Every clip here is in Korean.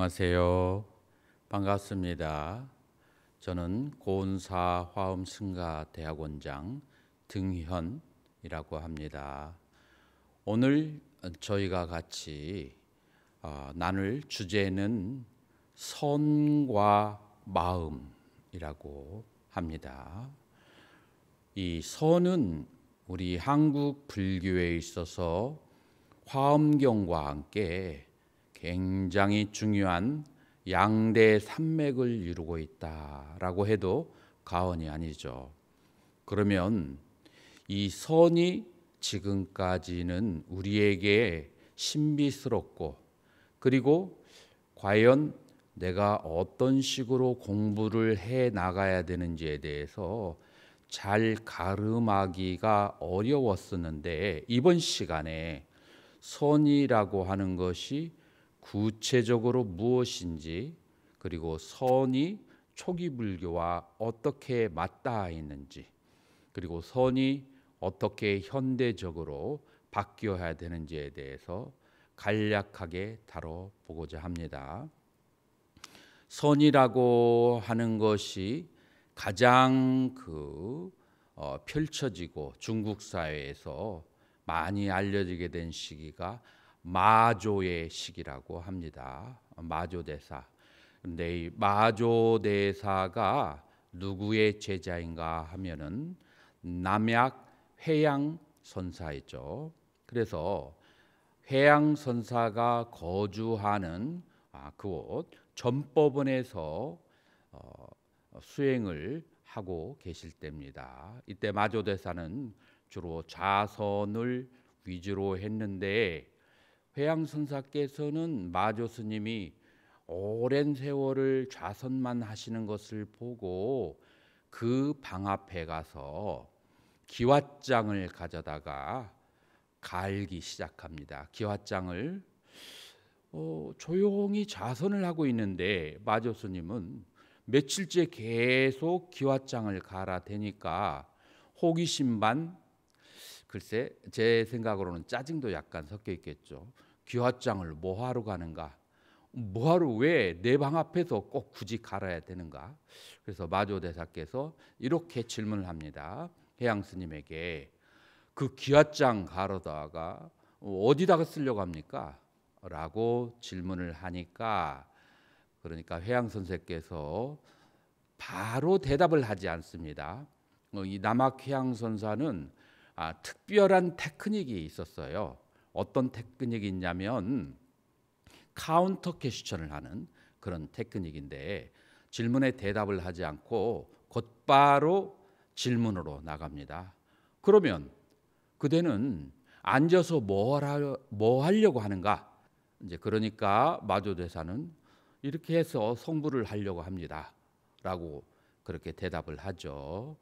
안녕하세요. 반갑습니다. 저는 고은사 화엄승가대학원장 등현이라고 합니다. 오늘 저희가 같이 나눌 주제는 선과 마음이라고 합니다. 이 선은 우리 한국 불교에 있어서 화엄경과 함께 굉장히 중요한 양대 산맥을 이루고 있다라고 해도 과언이 아니죠. 그러면 이 선이 지금까지는 우리에게 신비스럽고, 그리고 과연 내가 어떤 식으로 공부를 해 나가야 되는지에 대해서 잘 가름하기가 어려웠었는데, 이번 시간에 선이라고 하는 것이 구체적으로 무엇인지, 그리고 선이 초기 불교와 어떻게 맞닿아 있는지, 그리고 선이 어떻게 현대적으로 바뀌어야 되는지에 대해서 간략하게 다뤄보고자 합니다. 선이라고 하는 것이 가장 펼쳐지고 중국 사회에서 많이 알려지게 된 시기가 마조의 시기라고 합니다. 마조대사. 근데 이 마조대사가 누구의 제자인가 하면은 남약 회양선사이죠. 그래서 회양선사가 거주하는 그곳 전법원에서 수행을 하고 계실 때입니다. 이때 마조대사는 주로 좌선을 위주로 했는데, 회양선사께서는 마조 스님이 오랜 세월을 좌선만 하시는 것을 보고 그 방 앞에 가서 기왓장을 가져다가 갈기 시작합니다. 기왓장을 조용히 좌선을 하고 있는데 마조 스님은 며칠째 계속 기왓장을 갈아대니까 호기심 반, 글쎄 제 생각으로는 짜증도 약간 섞여 있겠죠. 기왓장을 뭐하러 가는가? 뭐하러, 왜 내 방 앞에서 꼭 굳이 갈아야 되는가? 그래서 마조대사께서 이렇게 질문을 합니다. 해양 스님에게, 그 기왓장 가르다가 어디다가 쓰려고 합니까? 라고 질문을 하니까, 그러니까 회양 선생께서 바로 대답을 하지 않습니다. 이 남학 회양 선사는 특별한 테크닉이 있었어요. 어떤 테크닉이 있냐면 카운터 퀘스천을 하는 그런 테크닉인데, 질문에 대답을 하지 않고 곧바로 질문으로 나갑니다. 그러면 그대는 앉아서 뭐 하려고 하는가? 이제 그러니까 마조대사는 이렇게 해서 성불을 하려고 합니다. 라고 그렇게 대답을 하죠.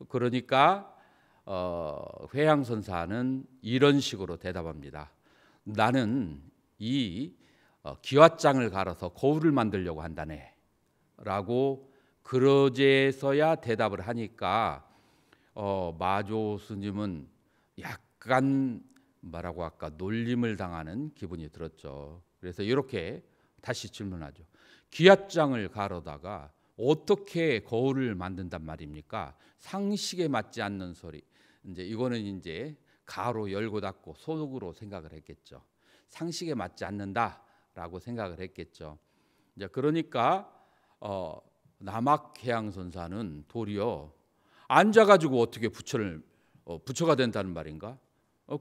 그러니까 회양선사는 이런 식으로 대답합니다. 나는 이 기왓장을 갈아서 거울을 만들려고 한다네. 라고 그러제서야 대답을 하니까 마조 스님은 약간 뭐라고 할까, 놀림을 당하는 기분이 들었죠. 그래서 이렇게 다시 질문하죠. 기왓장을 가르다가 어떻게 거울을 만든단 말입니까? 상식에 맞지 않는 소리. 이제 이거는 이제 가로 열고 닫고 속으로 생각을 했겠죠. 상식에 맞지 않는다라고 생각을 했겠죠. 이제 그러니까 남학해양선사는 도리어 앉아가지고 어떻게 부처가 된다는 말인가?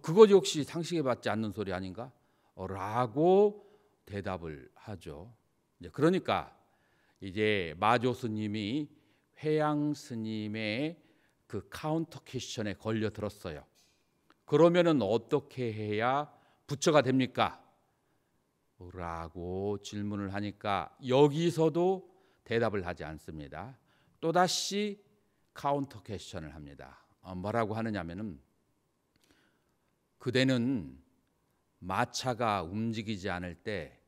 그것 역시 상식에 맞지 않는 소리 아닌가? 라고 대답을 하죠. 이제 그러니까 이제 마조 스님이 회양 스님의 그 카운터 퀘스천에 걸려 들었어요. 그러면은 어떻게 해야 부처가 됩니까? 라고 질문을 하니까 여기서도 대답을 하지 않습니다. 또다시 카운터 퀘스천을 합니다. 뭐라고 하느냐면은, 그대는 마차가 움직이지 않을 때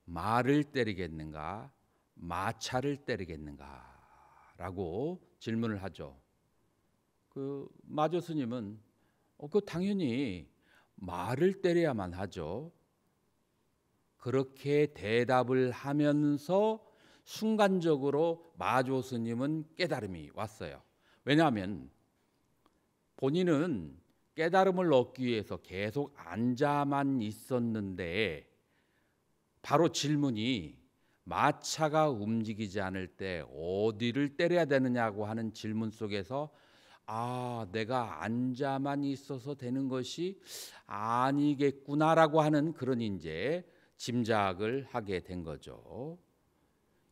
말을 때리겠는가, 마차를 때리겠는가? 라고 질문을 하죠. 그 마조 스님은 당연히 말을 때려야만 하죠. 그렇게 대답을 하면서 순간적으로 마조 스님은 깨달음이 왔어요. 왜냐하면 본인은 깨달음을 얻기 위해서 계속 앉아만 있었는데 바로 질문이 마차가 움직이지 않을 때 어디를 때려야 되느냐고 하는 질문 속에서 내가 앉아만 있어서 되는 것이 아니겠구나라고 하는 그런 이제 짐작을 하게 된 거죠.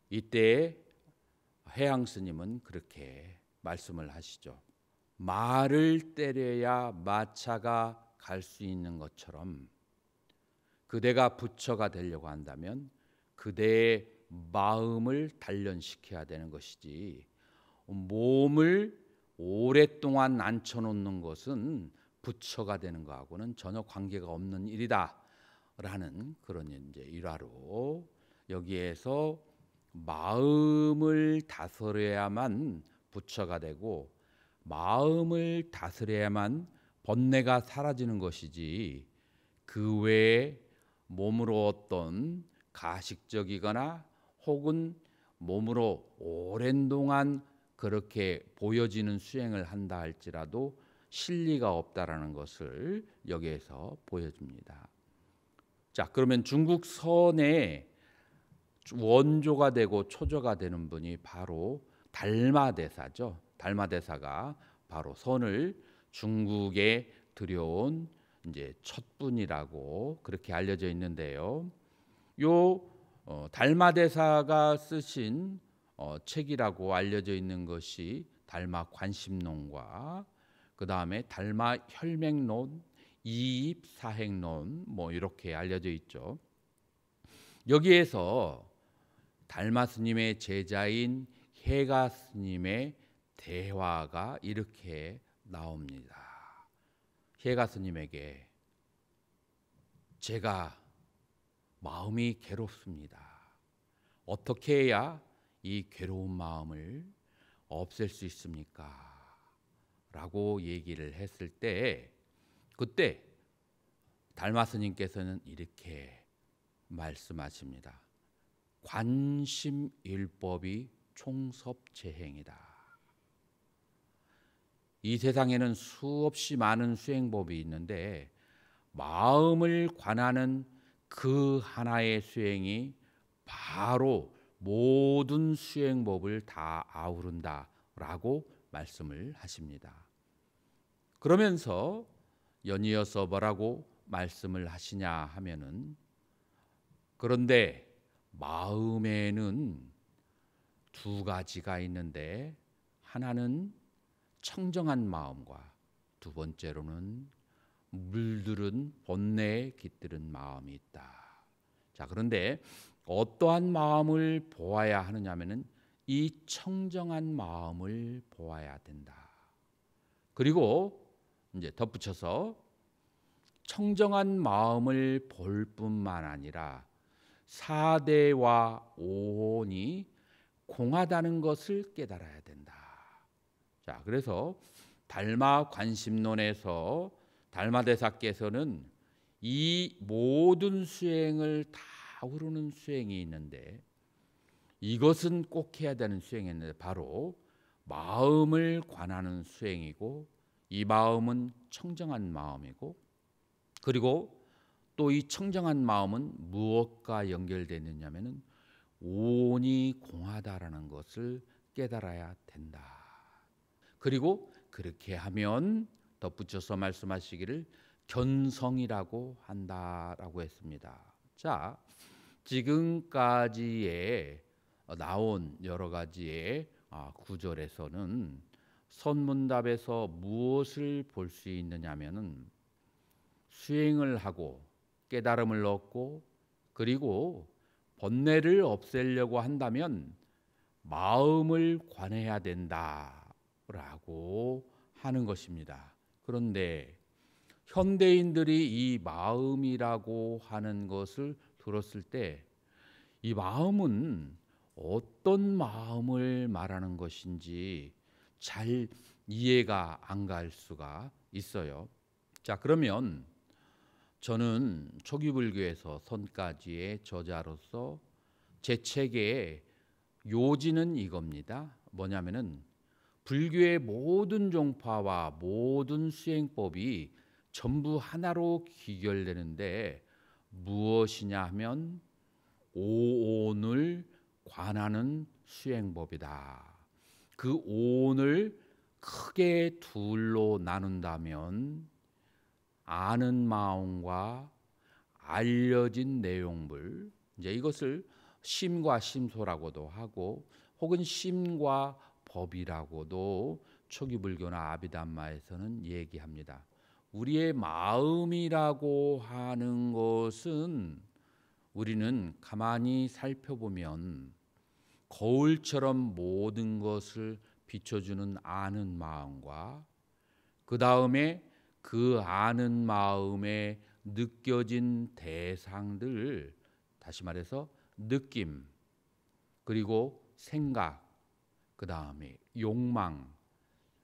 이때 해양 스님은 그렇게 말씀을 하시죠. 말을 때려야 마차가 갈 수 있는 것처럼 그대가 부처가 되려고 한다면 그대의 마음을 단련시켜야 되는 것이지 몸을 오랫동안 앉혀놓는 것은 부처가 되는 것하고는 전혀 관계가 없는 일이다라는 그런 이제 일화로 여기에서 마음을 다스려야만 부처가 되고 마음을 다스려야만 번뇌가 사라지는 것이지 그 외에 몸으로 어떤 가식적이거나 혹은 몸으로 오랜 동안 그렇게 보여지는 수행을 한다 할지라도 실리가 없다라는 것을 여기에서 보여줍니다. 자, 그러면 중국 선의 원조가 되고 초조가 되는 분이 바로 달마대사죠. 달마대사가 바로 선을 중국에 들여온 이제 첫 분이라고 그렇게 알려져 있는데요. 요 달마대사가 쓰신 책이라고 알려져 있는 것이 달마관심론과 그 다음에 달마혈맹론, 이입사행론 뭐 이렇게 알려져 있죠. 여기에서 달마 스님의 제자인 해가 스님의 대화가 이렇게 나옵니다. 해가 스님에게 제가 마음이 괴롭습니다. 어떻게 해야 이 괴로운 마음을 없앨 수 있습니까? 라고 얘기를 했을 때 그때 달마 스님께서는 이렇게 말씀하십니다. 관심일법이 총섭재행이다. 이 세상에는 수없이 많은 수행법이 있는데 마음을 관하는 그 하나의 수행이 바로 모든 수행법을 다 아우른다라고 말씀을 하십니다. 그러면서 연이어서 뭐라고 말씀을 하시냐 하면은 그런데 마음에는 두 가지가 있는데 하나는 청정한 마음과 두 번째로는 물들은 번뇌에 깃들은 마음이 있다. 자, 그런데 어떠한 마음을 보아야 하느냐면은 이 청정한 마음을 보아야 된다. 그리고 이제 덧붙여서 청정한 마음을 볼 뿐만 아니라 사대와 오혼이 공하다는 것을 깨달아야 된다. 자, 그래서 달마관심론에서 달마대사께서는 이 모든 수행을 다 아우르는 수행이 있는데 이것은 꼭 해야 되는 수행인데 바로 마음을 관하는 수행이고 이 마음은 청정한 마음이고 그리고 또 이 청정한 마음은 무엇과 연결되느냐면은 오온이 공하다라는 것을 깨달아야 된다. 그리고 그렇게 하면 덧붙여서 말씀하시기를 견성이라고 한다라고 했습니다. 자, 지금까지의 나온 여러 가지의 구절에서는 선문답에서 무엇을 볼 수 있느냐면은 수행을 하고 깨달음을 얻고 그리고 번뇌를 없애려고 한다면 마음을 관해야 된다라고 하는 것입니다. 그런데 현대인들이 이 마음이라고 하는 것을 들었을 때 이 마음은 어떤 마음을 말하는 것인지 잘 이해가 안 갈 수가 있어요. 자, 그러면 저는 초기불교에서 선까지의 저자로서 제 책의 요지는 이겁니다. 뭐냐면은 불교의 모든 종파와 모든 수행법이 전부 하나로 귀결되는데 무엇이냐 하면 오온을 관하는 수행법이다. 그 오온을 크게 둘로 나눈다면 아는 마음과 알려진 내용물, 이제 이것을 심과 심소라고도 하고 혹은 심과 법이라고도 초기 불교나 아비담마에서는 얘기합니다. 우리의 마음이라고 하는 것은 우리는 가만히 살펴보면 거울처럼 모든 것을 비춰주는 아는 마음과 그 다음에 그 아는 마음에 느껴진 대상들, 다시 말해서 느낌, 그리고 생각, 그 다음에 욕망.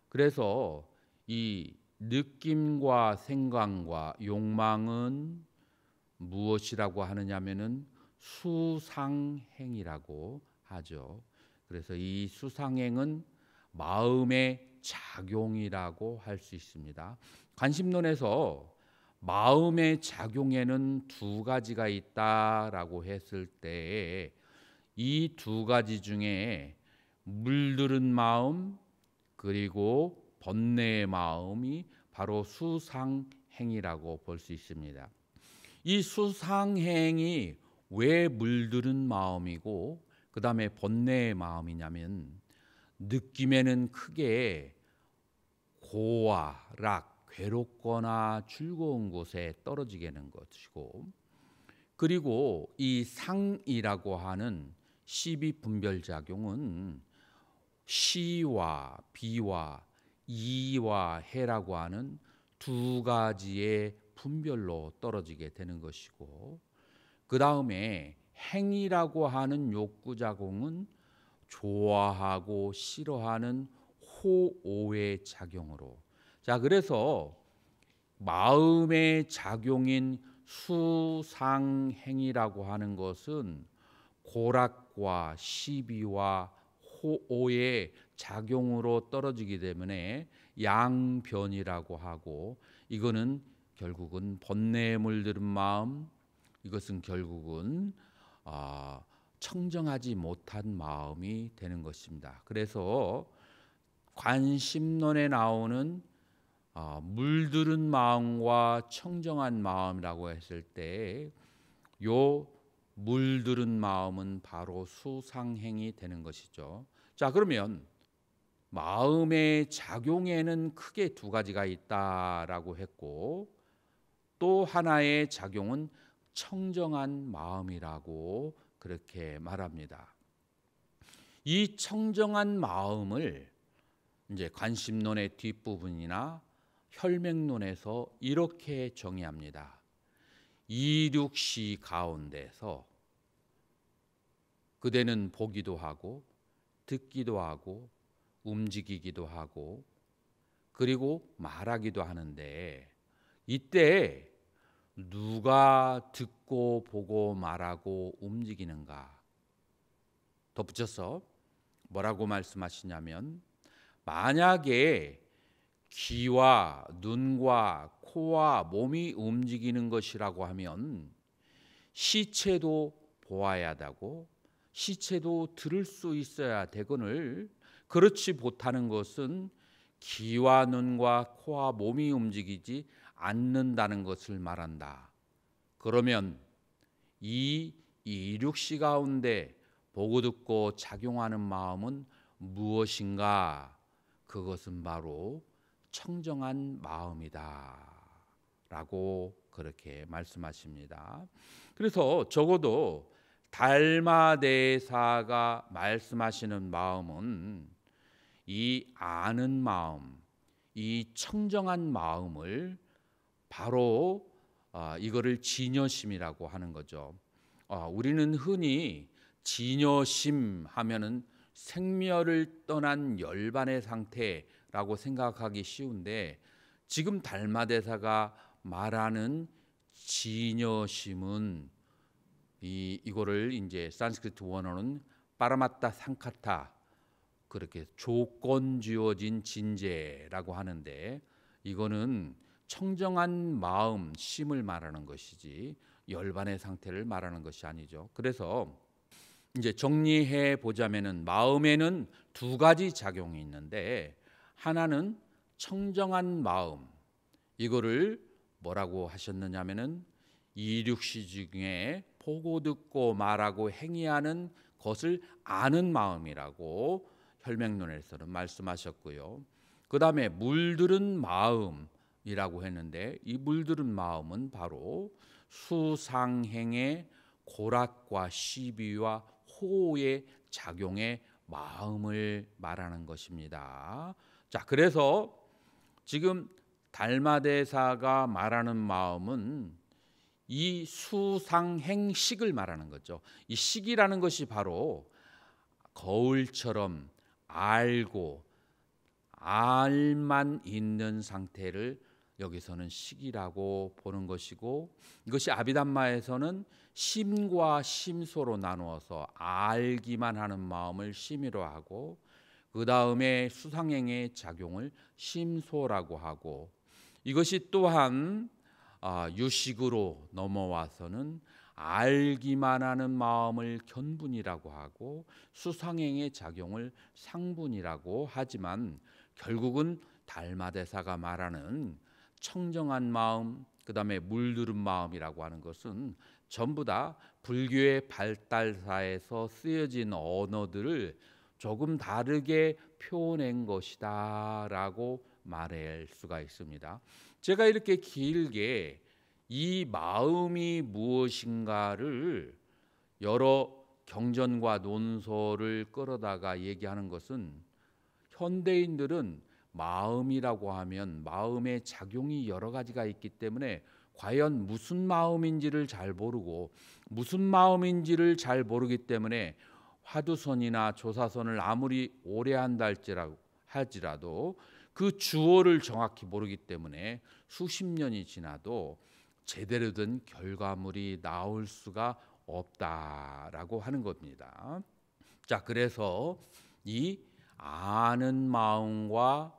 그래서 이 느낌과 생각과 욕망은 무엇이라고 하느냐면은 수상행이라고 하죠. 그래서 이 수상행은 마음의 작용이라고 할 수 있습니다. 관심론에서 마음의 작용에는 두 가지가 있다라고 했을 때 이 두 가지 중에 물들은 마음 그리고 번뇌의 마음이 바로 수상행이라고 볼 수 있습니다. 이 수상행이 왜 물들은 마음이고 그 다음에 번뇌의 마음이냐면 느낌에는 크게 고와 락, 괴롭거나 즐거운 곳에 떨어지게 되는 것이고, 그리고 이 상이라고 하는 시비 분별 작용은 시와 비와 이와 해라고 하는 두 가지의 분별로 떨어지게 되는 것이고, 그 다음에 행이라고 하는 욕구 작용은 좋아하고 싫어하는 호오의 작용으로. 자, 그래서 마음의 작용인 수상행이라고 하는 것은 고락과 시비와 호오의 작용으로 떨어지기 때문에 양변이라고 하고, 이거는 결국은 번뇌에 물들은 마음, 이것은 결국은 청정하지 못한 마음이 되는 것입니다. 그래서 관심론에 나오는 물들은 마음과 청정한 마음이라고 했을 때 요 물들은 마음은 바로 수상행이 되는 것이죠. 자, 그러면 마음의 작용에는 크게 두 가지가 있다라고 했고, 또 하나의 작용은 청정한 마음이라고 그렇게 말합니다. 이 청정한 마음을 이제 관심론의 뒷부분이나 혈맹론에서 이렇게 정의합니다. 이륙시 가운데서 그대는 보기도 하고 듣기도 하고 움직이기도 하고 그리고 말하기도 하는데, 이때 누가 듣고 보고 말하고 움직이는가? 덧붙여서 뭐라고 말씀하시냐면, 만약에 귀와 눈과 코와 몸이 움직이는 것이라고 하면 시체도 보아야 하고 시체도 들을 수 있어야 되거늘, 그렇지 못하는 것은 귀와 눈과 코와 몸이 움직이지 않는다는 것을 말한다. 그러면 이 이륙시 가운데 보고 듣고 작용하는 마음은 무엇인가? 그것은 바로 청정한 마음이다 라고 그렇게 말씀하십니다. 그래서 적어도 달마대사가 말씀하시는 마음은 이 아는 마음, 이 청정한 마음을 바로 이거를 진여심이라고 하는 거죠. 우리는 흔히 진여심 하면은 생멸을 떠난 열반의 상태라고 생각하기 쉬운데, 지금 달마대사가 말하는 진여심은 이거를 이제 산스크리트 원어는 파라마타 상카타, 그렇게 조건 지어진 진제라고 하는데, 이거는 청정한 마음, 심을 말하는 것이지 열반의 상태를 말하는 것이 아니죠. 그래서 이제 정리해 보자면은 마음에는 두 가지 작용이 있는데, 하나는 청정한 마음, 이거를 뭐라고 하셨느냐면은 이륙시 중에 보고 듣고 말하고 행위하는 것을 아는 마음이라고 혈맹론에서는 말씀하셨고요. 그 다음에 물들은 마음이라고 했는데, 이 물들은 마음은 바로 수상행의 고락과 시비와 호의 작용의 마음을 말하는 것입니다. 자, 그래서 지금 달마대사가 말하는 마음은 이 수상행식을 말하는 거죠. 이 식이라는 것이 바로 거울처럼 알고 알만 있는 상태를 여기서는 식이라고 보는 것이고, 이것이 아비담마에서는 심과 심소로 나누어서 알기만 하는 마음을 심이로 하고, 그 다음에 수상행의 작용을 심소라고 하고, 이것이 또한 유식으로 넘어와서는 알기만 하는 마음을 견분이라고 하고, 수상행의 작용을 상분이라고 하지만, 결국은 달마대사가 말하는 청정한 마음, 그 다음에 물들은 마음이라고 하는 것은 전부 다 불교의 발달사에서 쓰여진 언어들을 조금 다르게 표현한 것이다 라고 말할 수가 있습니다. 제가 이렇게 길게 이 마음이 무엇인가를 여러 경전과 논설을 끌어다가 얘기하는 것은, 현대인들은 마음이라고 하면 마음의 작용이 여러 가지가 있기 때문에 과연 무슨 마음인지를 잘 모르고, 무슨 마음인지를 잘 모르기 때문에 화두선이나 조사선을 아무리 오래 한다 할지라도 그 주어를 정확히 모르기 때문에 수십 년이 지나도 제대로 된 결과물이 나올 수가 없다라고 하는 겁니다. 자, 그래서 이 아는 마음과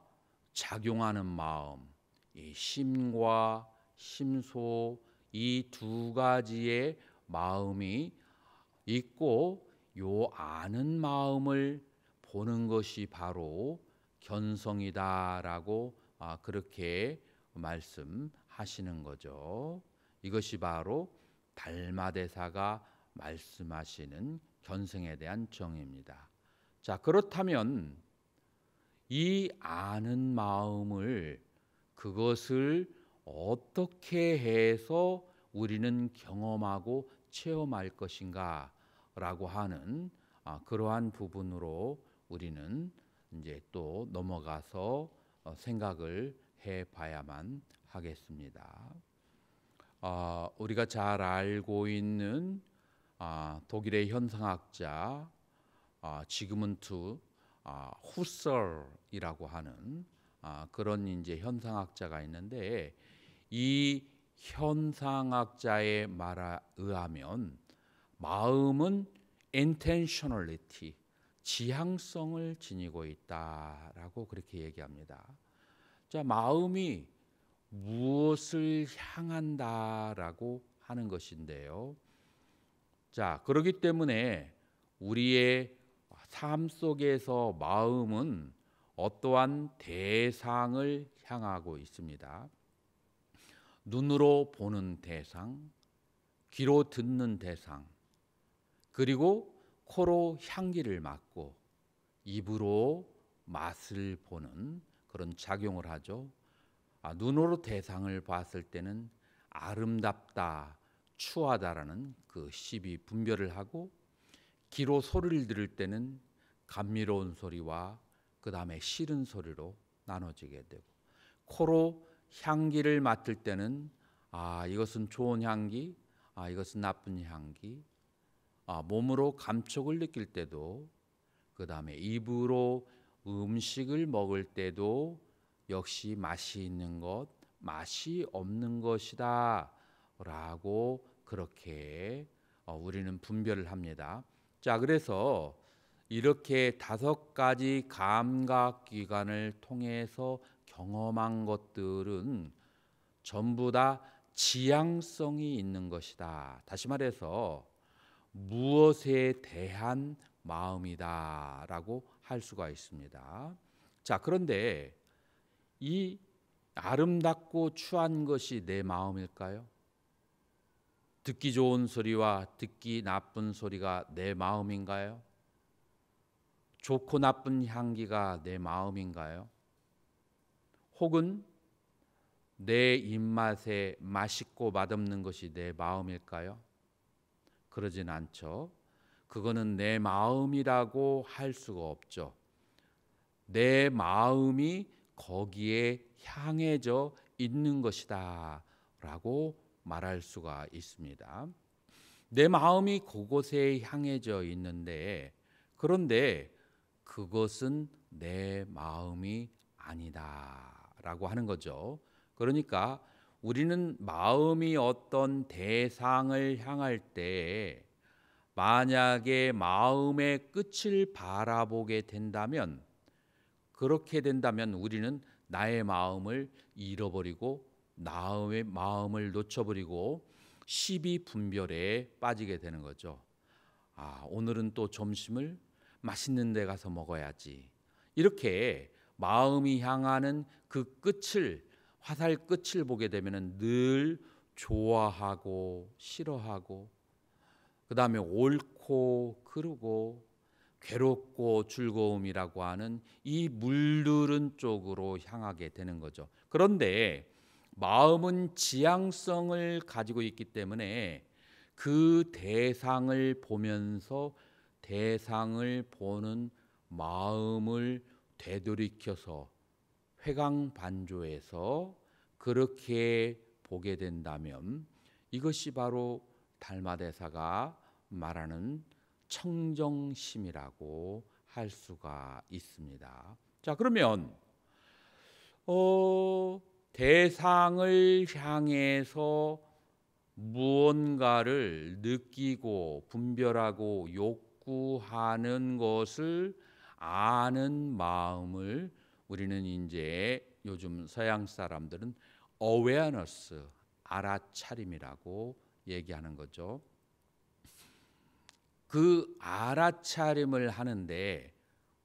작용하는 마음, 이 심과 심소, 이 두 가지의 마음이 있고, 요 아는 마음을 보는 것이 바로 견성이다라고 그렇게 말씀하시는 거죠. 이것이 바로 달마대사가 말씀하시는 견성에 대한 정의입니다. 자, 그렇다면 이 아는 마음을, 그것을 어떻게 해서 우리는 경험하고 체험할 것인가 라고 하는 그러한 부분으로 우리는 이제 또 넘어가서 생각을 해봐야만 하겠습니다. 우리가 잘 알고 독일의 현상학자 지그문트 후설이라고 하는 그런 이제 현상학자가 있는데, 이 현상학자의 말에 의하면 마음은 intentionality, 지향성을 지니고 있다라고 그렇게 얘기합니다. 자, 마음이 무엇을 향한다라고 하는 것인데요. 자, 그렇기 때문에 우리의 삶 속에서 마음은 어떠한 대상을 향하고 있습니다. 눈으로 보는 대상, 귀로 듣는 대상, 그리고 코로 향기를 맡고 입으로 맛을 보는 그런 작용을 하죠. 눈으로 대상을 봤을 때는 아름답다, 추하다라는 그 시비 분별을 하고, 귀로 소리를 들을 때는 감미로운 소리와 그 다음에 싫은 소리로 나눠지게 되고, 코로 향기를 맡을 때는 이것은 좋은 향기, 이것은 나쁜 향기, 몸으로 감촉을 느낄 때도, 그 다음에 입으로 음식을 먹을 때도 역시 맛이 있는 것, 맛이 없는 것이다 라고 그렇게 우리는 분별을 합니다. 자, 그래서 이렇게 5가지 감각 기관을 통해서 경험한 것들은 전부 다 지향성이 있는 것이다. 다시 말해서 무엇에 대한 마음이다라고 할 수가 있습니다. 자, 그런데 이 아름답고 추한 것이 내 마음일까요? 듣기 좋은 소리와 듣기 나쁜 소리가 내 마음인가요? 좋고 나쁜 향기가 내 마음인가요? 혹은 내 입맛에 맛있고 맛없는 것이 내 마음일까요? 그러진 않죠. 그거는 내 마음이라고 할 수가 없죠. 내 마음이 거기에 향해져 있는 것이다 라고 말할 수가 있습니다. 내 마음이 그곳에 향해져 있는데, 그런데 그것은 내 마음이 아니다 라고 하는 거죠. 그러니까 우리는 마음이 어떤 대상을 향할 때 만약에 마음의 끝을 바라보게 된다면, 그렇게 된다면 우리는 나의 마음을 잃어버리고 나의 마음을 놓쳐버리고 시비분별에 빠지게 되는 거죠. 오늘은 또 점심을 맛있는 데 가서 먹어야지. 이렇게 마음이 향하는 그 끝을, 화살 끝을 보게 되면 늘 좋아하고 싫어하고, 그 다음에 옳고 그르고 괴롭고 즐거움이라고 하는 이 물들은 쪽으로 향하게 되는 거죠. 그런데 마음은 지향성을 가지고 있기 때문에 그 대상을 보면서 대상을 보는 마음을 되돌이켜서 회광반조해서 그렇게 보게 된다면 이것이 바로 달마대사가 말하는 청정심이라고 할 수가 있습니다. 자, 그러면 대상을 향해서 무언가를 느끼고 분별하고 욕구하는 것을 아는 마음을 우리는 이제 요즘 서양 사람들은 awareness, 알아차림이라고 얘기하는 거죠. 그 알아차림을 하는데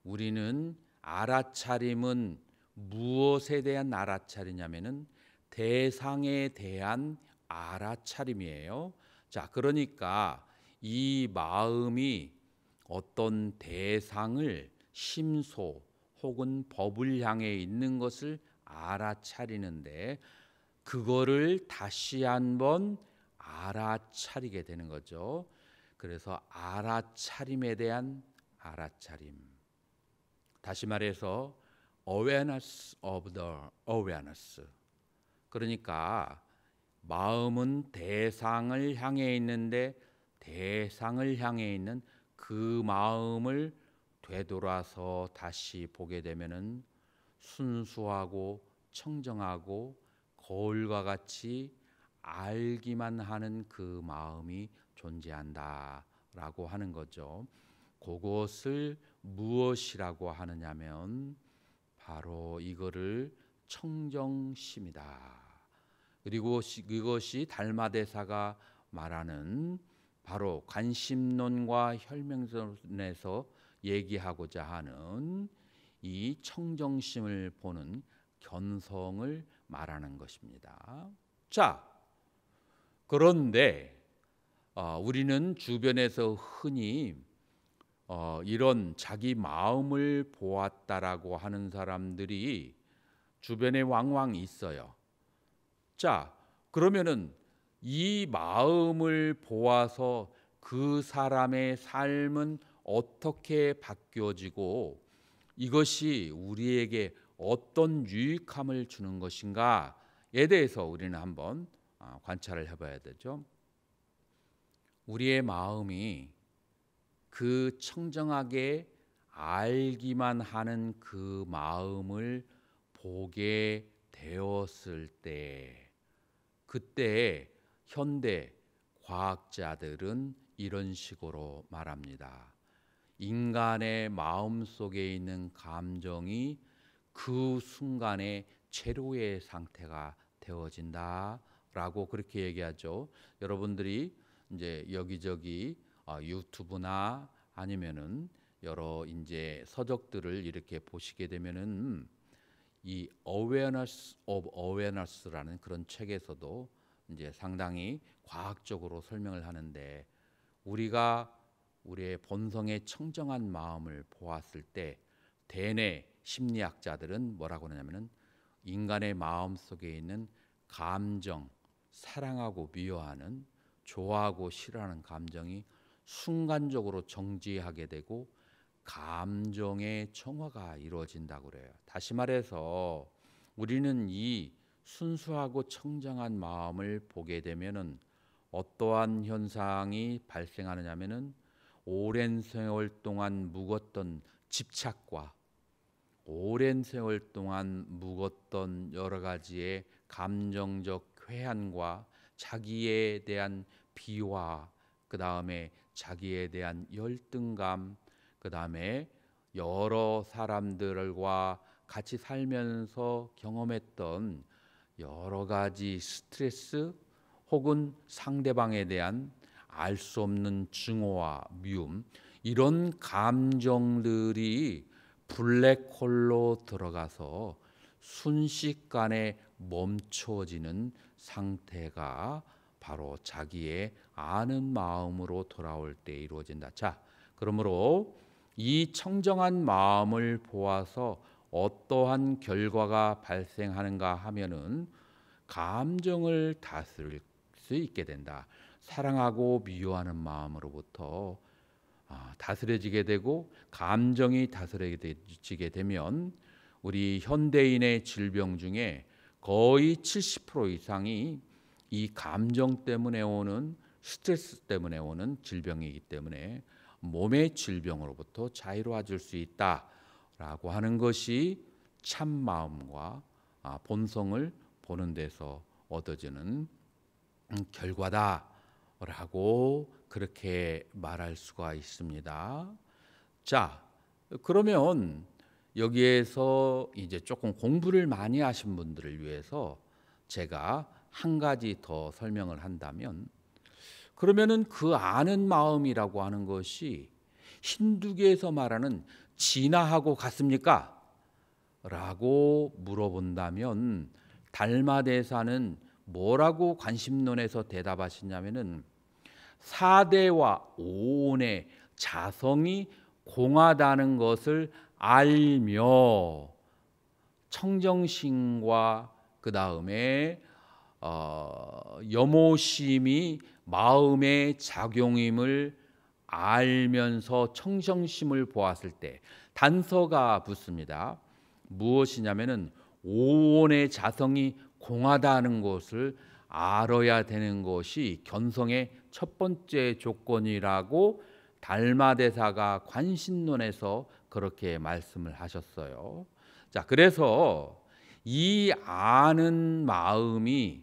우리는 알아차림은 무엇에 대한 알아차리냐면은 대상에 대한 알아차림이에요. 자, 그러니까 이 마음이 어떤 대상을 심소 혹은 법을 향해 있는 것을 알아차리는데 그거를 다시 한번 알아차리게 되는 거죠. 그래서 알아차림에 대한 알아차림. 다시 말해서 awareness of the awareness. 그러니까 마음은 대상을 향해 있는데 대상을 향해 있는 그 마음을 되돌아서 다시 보게 되면은 순수하고 청정하고 거울과 같이 알기만 하는 그 마음이 존재한다라고 하는 거죠. 그것을 무엇이라고 하느냐면 바로 이거를 청정심이다. 그리고 이것이 달마대사가 말하는 바로 관심론과 혈맹론에서 얘기하고자 하는 이 청정심을 보는 견성을 말하는 것입니다. 자, 그런데 우리는 주변에서 흔히 이런 자기 마음을 보았다라고 하는 사람들이 주변에 왕왕 있어요. 자, 그러면은 이 마음을 보아서 그 사람의 삶은 어떻게 바뀌어지고 이것이 우리에게 어떤 유익함을 주는 것인가에 대해서 우리는 한번 관찰을 해봐야 되죠. 우리의 마음이 그 청정하게 알기만 하는 그 마음을 보게 되었을 때, 그때 현대 과학자들은 이런 식으로 말합니다. 인간의 마음 속에 있는 감정이 그 순간에 최고의 상태가 되어진다라고 그렇게 얘기하죠. 여러분들이 이제 여기저기 유튜브나 아니면은 여러 이제 서적들을 이렇게 보시게 되면은 이 Awareness of Awareness라는 그런 책에서도 이제 상당히 과학적으로 설명을 하는데, 우리가 우리의 본성의 청정한 마음을 보았을 때 대뇌 심리학자들은 뭐라고 하냐면은 인간의 마음 속에 있는 감정, 사랑하고 미워하는, 좋아하고 싫어하는 감정이 순간적으로 정지하게 되고 감정의 정화가 이루어진다고 그래요. 다시 말해서 우리는 이 순수하고 청정한 마음을 보게 되면은 어떠한 현상이 발생하느냐면은 오랜 세월 동안 묵었던 집착과 오랜 세월 동안 묵었던 여러 가지의 감정적 회한과 자기에 대한 비화, 그 다음에 자기에 대한 열등감, 그 다음에 여러 사람들과 같이 살면서 경험했던 여러 가지 스트레스 혹은 상대방에 대한 알 수 없는 증오와 미움, 이런 감정들이 블랙홀로 들어가서 순식간에 멈춰지는 상태가 바로 자기의 아는 마음으로 돌아올 때 이루어진다. 자, 그러므로 이 청정한 마음을 보아서 어떠한 결과가 발생하는가 하면은 감정을 다스릴 수 있게 된다. 사랑하고 미워하는 마음으로부터 다스려지게 되고, 감정이 다스려지게 되면 우리 현대인의 질병 중에 거의 70% 이상이 이 감정 때문에 오는, 스트레스 때문에 오는 질병이기 때문에 몸의 질병으로부터 자유로워질 수 있다라고 하는 것이 참 마음과 본성을 보는 데서 얻어지는 결과다라고 그렇게 말할 수가 있습니다. 자, 그러면 여기에서 이제 조금 공부를 많이 하신 분들을 위해서 제가 한 가지 더 설명을 한다면, 그러면은 그 아는 마음이라고 하는 것이 힌두교에서 말하는 진화하고 같습니까? 라고 물어본다면 달마대사는 뭐라고 관심론에서 대답하시냐면은 4대와 5원의 자성이 공하다는 것을 알며 청정심과 그 다음에 염오심이 마음의 작용임을 알면서 청정심을 보았을 때 단서가 붙습니다. 무엇이냐면은 오온의 자성이 공하다는 것을 알아야 되는 것이 견성의 첫 번째 조건이라고 달마대사가 관신론에서 그렇게 말씀을 하셨어요. 자, 그래서 이 아는 마음이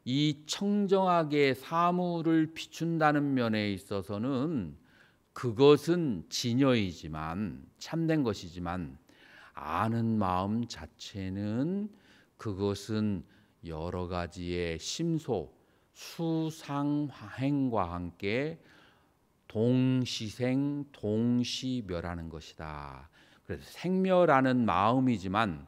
이 청정하게 사물을 비춘다는 면에 있어서는 그것은 진여이지만, 참된 것이지만, 아는 마음 자체는 그것은 여러 가지의 심소, 수상행과 함께 동시생, 동시멸하는 것이다. 그래서 생멸하는 마음이지만,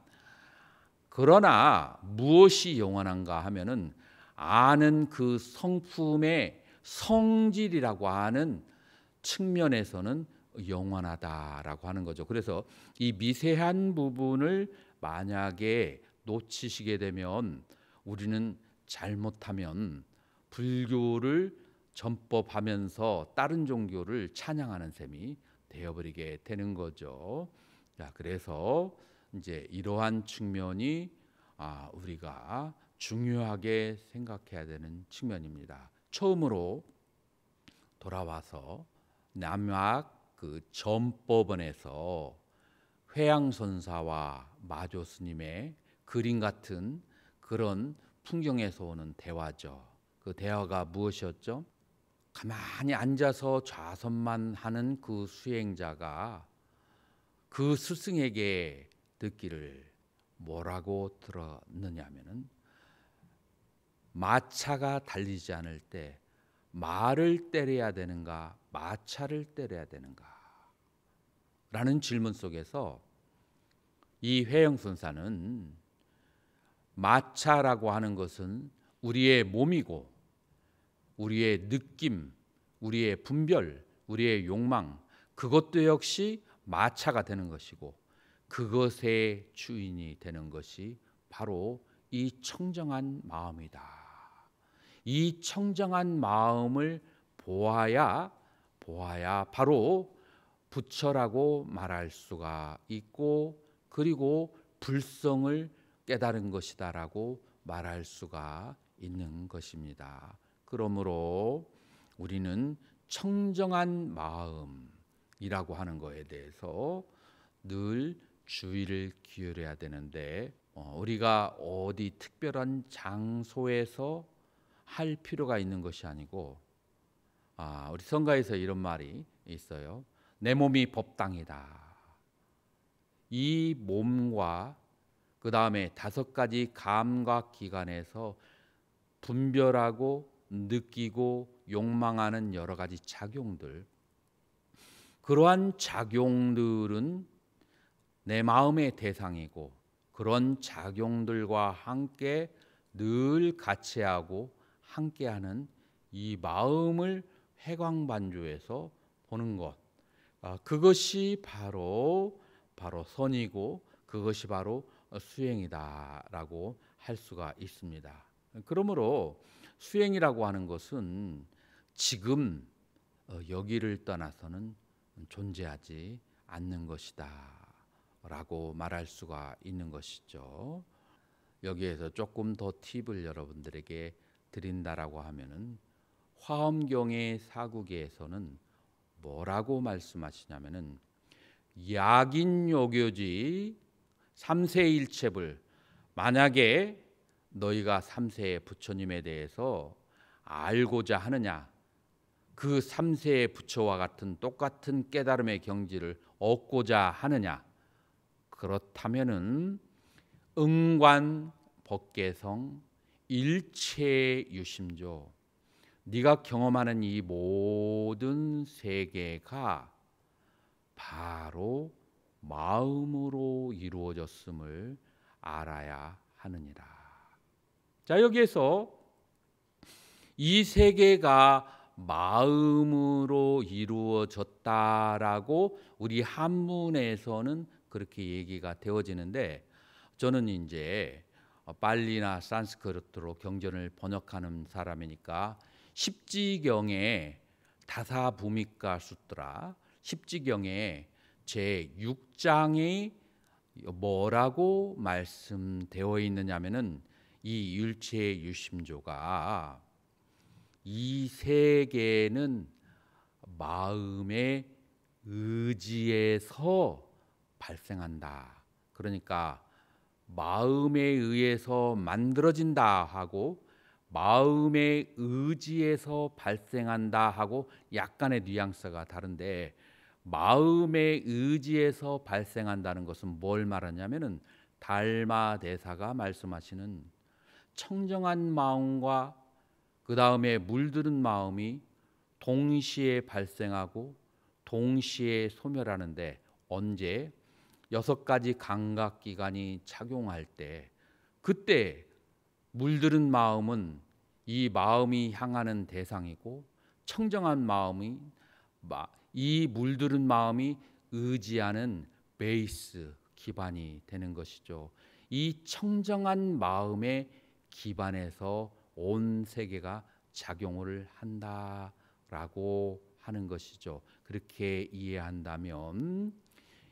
그러나 무엇이 영원한가 하면은 아는 그 성품의 성질이라고 하는 측면에서는 영원하다라고 하는 거죠. 그래서 이 미세한 부분을 만약에 놓치시게 되면 우리는 잘못하면 불교를 전법하면서 다른 종교를 찬양하는 셈이 되어버리게 되는 거죠. 자, 그래서 이제 이러한 측면이 우리가 중요하게 생각해야 되는 측면입니다. 처음으로 돌아와서 남학 그 전법원에서 회양선사와 마조 스님의 그림 같은 그런 풍경에서 오는 대화죠. 그 대화가 무엇이었죠? 가만히 앉아서 좌선만 하는 그 수행자가 그 스승에게 듣기를 뭐라고 들었느냐면은, 마차가 달리지 않을 때 말을 때려야 되는가 마차를 때려야 되는가 라는 질문 속에서 이 회영선사는 마차라고 하는 것은 우리의 몸이고 우리의 느낌, 우리의 분별, 우리의 욕망, 그것도 역시 마차가 되는 것이고, 그것의 주인이 되는 것이 바로 이 청정한 마음이다. 이 청정한 마음을 보아야 바로 부처라고 말할 수가 있고, 그리고 불성을 깨달은 것이다라고 말할 수가 있는 것입니다. 그러므로 우리는 청정한 마음이라고 하는 것에 대해서 늘 주의를 기울여야 되는데, 우리가 어디 특별한 장소에서 할 필요가 있는 것이 아니고, 우리 성가에서 이런 말이 있어요. 내 몸이 법당이다. 이 몸과 그 다음에 5가지 감각 기관에서 분별하고 느끼고 욕망하는 여러 가지 작용들, 그러한 작용들은 내 마음의 대상이고, 그런 작용들과 함께 늘 같이하고 함께하는 이 마음을 회광반조해서 보는 것, 그것이 바로 선이고 그것이 바로 수행이다라고 할 수가 있습니다. 그러므로 수행이라고 하는 것은 지금 여기를 떠나서는 존재하지 않는 것이다 라고 말할 수가 있는 것이죠. 여기에서 조금 더 팁을 여러분들에게 드린다라고 하면은, 화엄경의 사구계에서는 뭐라고 말씀하시냐면은, 약인요교지 삼세일체불, 만약에 너희가 삼세의 부처님에 대해서 알고자 하느냐, 그 삼세의 부처와 같은 똑같은 깨달음의 경지를 얻고자 하느냐, 그렇다면은 응관 법계성 일체유심조, 네가 경험하는 이 모든 세계가 바로 마음으로 이루어졌음을 알아야 하느니라. 자, 여기에서 이 세계가 마음으로 이루어졌다라고 우리 한문에서는 그렇게 얘기가 되어지는데, 저는 이제 빨리나 산스크리트로 경전을 번역하는 사람이니까 십지경에 다사부미카 수트라, 십지경에 제6장이 뭐라고 말씀되어 있느냐면은, 이 일체유심조가 이 세계는 마음의 의지에서 발생한다. 그러니까 마음에 의해서 만들어진다 하고 마음의 의지에서 발생한다 하고 약간의 뉘앙스가 다른데, 마음의 의지에서 발생한다는 것은 뭘 말하냐면은, 달마대사가 말씀하시는 청정한 마음과 그 다음에 물들은 마음이 동시에 발생하고 동시에 소멸하는데, 언제 6가지 감각기관이 작용할 때, 그때 물들은 마음은 이 마음이 향하는 대상이고, 청정한 마음이 이 물들은 마음이 의지하는 베이스 기반이 되는 것이죠. 이 청정한 마음의 기반에서 온 세계가 작용을 한다라고 하는 것이죠. 그렇게 이해한다면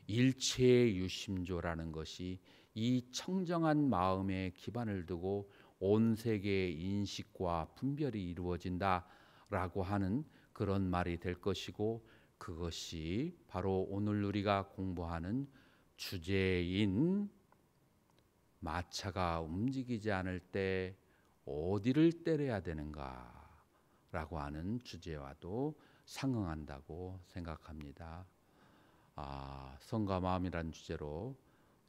일체유심조라는 것이 이 청정한 마음의 기반을 두고 온 세계의 인식과 분별이 이루어진다라고 하는 그런 말이 될 것이고, 그것이 바로 오늘 우리가 공부하는 주제인 마차가 움직이지 않을 때 어디를 때려야 되는가라고 하는 주제와도 상응한다고 생각합니다. 성과 마음이라는 주제로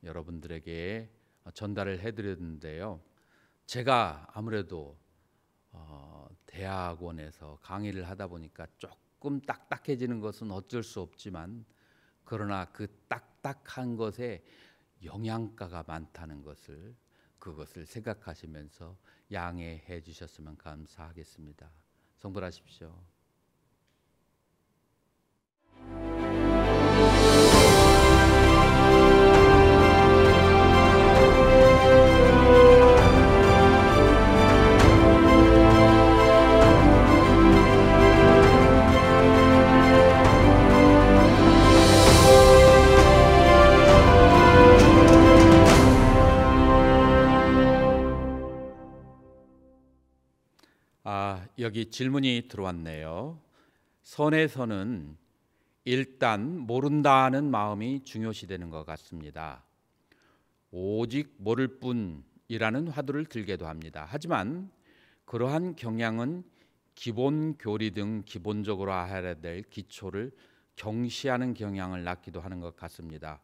여러분들에게 전달을 해드렸는데요. 제가 아무래도 대학원에서 강의를 하다 보니까 조금 딱딱해지는 것은 어쩔 수 없지만, 그러나 그 딱딱한 것에 영양가가 많다는 것을, 그것을 생각하시면서 양해해 주셨으면 감사하겠습니다. 성불하십시오. 여기 질문이 들어왔네요. 선에서는 일단 모른다는 마음이 중요시되는 것 같습니다. 오직 모를 뿐이라는 화두를 들게도 합니다. 하지만 그러한 경향은 기본 교리 등 기본적으로 알아야 될 기초를 경시하는 경향을 낳기도 하는 것 같습니다.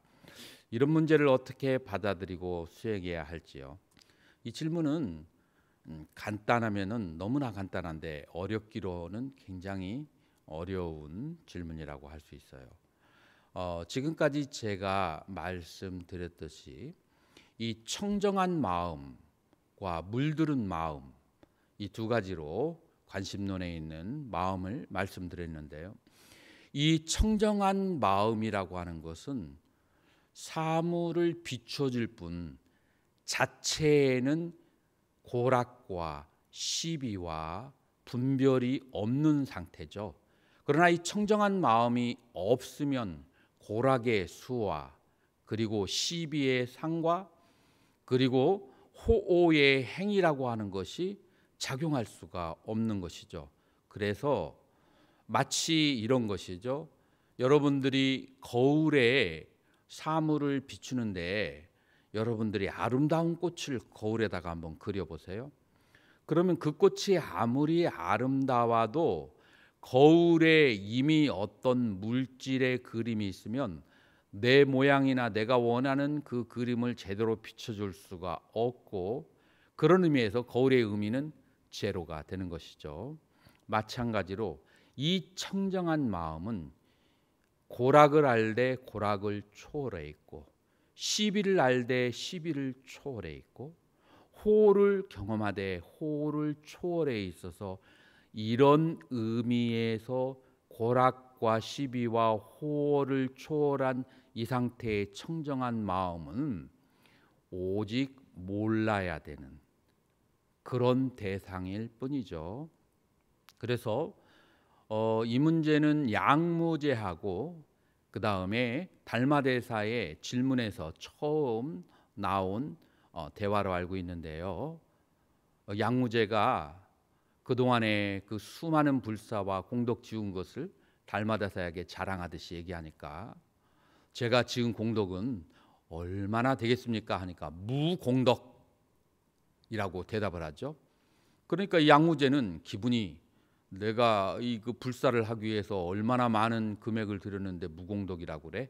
이런 문제를 어떻게 받아들이고 수행해야 할지요. 이 질문은 간단하면은 너무나 간단한데 어렵기로는 굉장히 어려운 질문이라고 할 수 있어요. 지금까지 제가 말씀드렸듯이 이 청정한 마음과 물들은 마음, 이 두 가지로 관심론에 있는 마음을 말씀드렸는데요. 이 청정한 마음이라고 하는 것은 사물을 비춰줄 뿐 자체에는 고락과 시비와 분별이 없는 상태죠. 그러나 이 청정한 마음이 없으면 고락의 수와 그리고 시비의 상과 그리고 호오의 행위라고 하는 것이 작용할 수가 없는 것이죠. 그래서 마치 이런 것이죠. 여러분들이 거울에 사물을 비추는데 여러분들이 아름다운 꽃을 거울에다가 한번 그려보세요. 그러면 그 꽃이 아무리 아름다워도 거울에 이미 어떤 물질의 그림이 있으면 내 모양이나 내가 원하는 그 그림을 제대로 비춰줄 수가 없고, 그런 의미에서 거울의 의미는 제로가 되는 것이죠. 마찬가지로 이 청정한 마음은 고락을 알되 고락을 초월해 있고, 시비를 알되 시비를 초월해 있고, 호를 경험하되 호를 초월해 있어서 이런 의미에서 고락과 시비와 호를 초월한 이 상태의 청정한 마음은 오직 몰라야 되는 그런 대상일 뿐이죠. 그래서 이 문제는 양무제하고 그 다음에 달마대사의 질문에서 처음 나온 대화로 알고 있는데요. 양무제가 그동안에 그 수많은 불사와 공덕 지은 것을 달마대사에게 자랑하듯이 얘기하니까, 제가 지은 공덕은 얼마나 되겠습니까 하니까 무공덕이라고 대답을 하죠. 그러니까 양무제는 기분이, 내가 이 그 불사를 하기 위해서 얼마나 많은 금액을 들였는데 무공덕이라고 그래?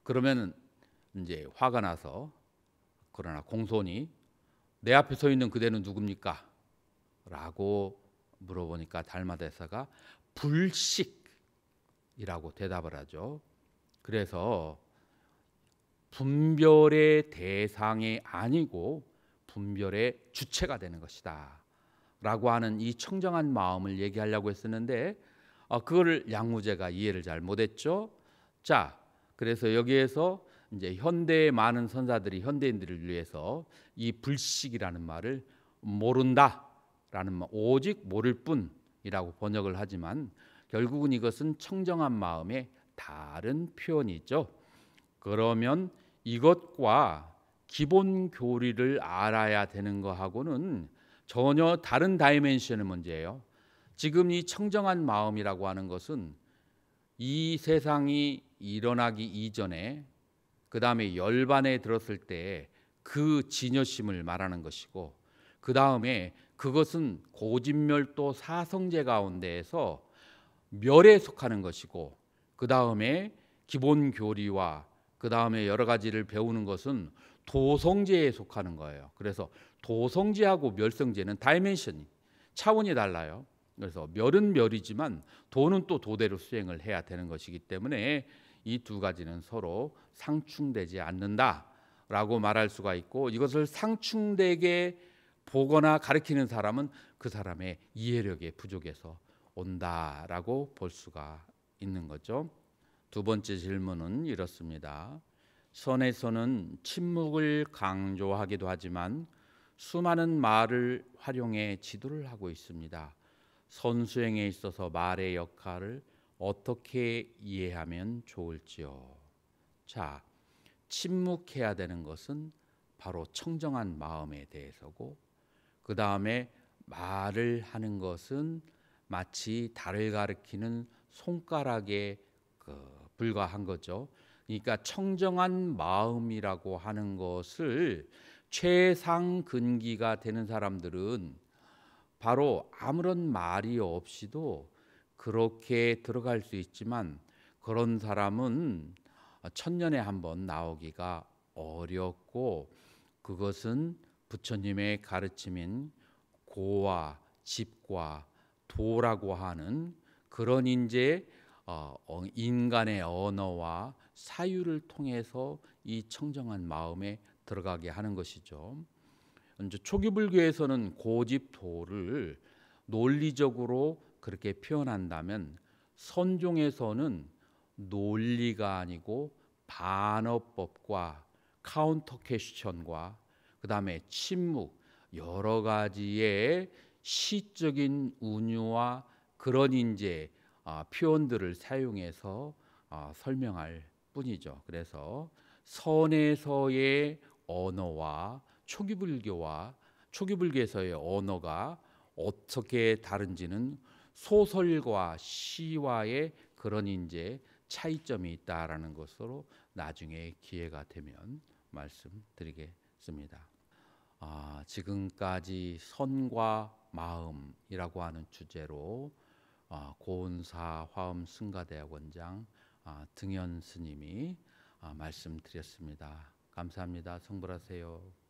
그러면 이제 화가 나서, 그러나 공손히 내 앞에 서 있는 그대는 누굽니까? 라고 물어보니까 달마대사가 불식이라고 대답을 하죠. 그래서 분별의 대상이 아니고 분별의 주체가 되는 것이다 라고 하는 이 청정한 마음을 얘기하려고 했었는데, 그거를 양무제가 이해를 잘 못했죠. 자, 그래서 여기에서 이제 현대의 많은 선사들이 현대인들을 위해서 이 불식이라는 말을 모른다라는 말, 오직 모를 뿐이라고 번역을 하지만 결국은 이것은 청정한 마음의 다른 표현이죠. 그러면 이것과 기본 교리를 알아야 되는 거하고는 전혀 다른 다이멘션의 문제예요. 지금 이 청정한 마음이라고 하는 것은 이 세상이 일어나기 이전에, 그 다음에 열반에 들었을 때 그 진여심을 말하는 것이고, 그 다음에 그것은 고진멸도 사성제 가운데에서 멸에 속하는 것이고, 그 다음에 기본 교리와 그 다음에 여러 가지를 배우는 것은 도성제에 속하는 거예요. 그래서 도성제하고 멸성제는 다이멘션이 차원이 달라요. 그래서 멸은 멸이지만 도는 또 도대로 수행을 해야 되는 것이기 때문에 이 두 가지는 서로 상충되지 않는다라고 말할 수가 있고, 이것을 상충되게 보거나 가르치는 사람은 그 사람의 이해력의 부족에서 온다라고 볼 수가 있는 거죠. 두 번째 질문은 이렇습니다. 선에서는 침묵을 강조하기도 하지만 수많은 말을 활용해 지도를 하고 있습니다. 선수행에 있어서 말의 역할을 어떻게 이해하면 좋을지요? 자, 침묵해야 되는 것은 바로 청정한 마음에 대해서고, 그 다음에 말을 하는 것은 마치 달을 가리키는 손가락에 불과한 거죠. 그러니까 청정한 마음이라고 하는 것을 최상 근기가 되는 사람들은 바로 아무런 말이 없이도 그렇게 들어갈 수 있지만, 그런 사람은 천년에 한 번 나오기가 어렵고, 그것은 부처님의 가르침인 고와 집과 도라고 하는 그런 이제 인간의 언어와 사유를 통해서 이 청정한 마음에 들어가게 하는 것이죠. 이제 초기 불교에서는 고집도를 논리적으로 그렇게 표현한다면, 선종에서는 논리가 아니고 반어법과 카운터 퀘스천과 그 다음에 침묵, 여러 가지의 시적인 운유와 그런 이제 표현들을 사용해서 설명할 뿐이죠. 그래서 선에서의 언어와 초기불교에서의 언어가 어떻게 다른지는 소설과 시와의 그런 이제 차이점이 있다라는 것으로 나중에 기회가 되면 말씀드리겠습니다. 지금까지 선과 마음이라고 하는 주제로 고은사 화엄 승가대학원장 등현 스님이 말씀드렸습니다. 감사합니다. 성불하세요.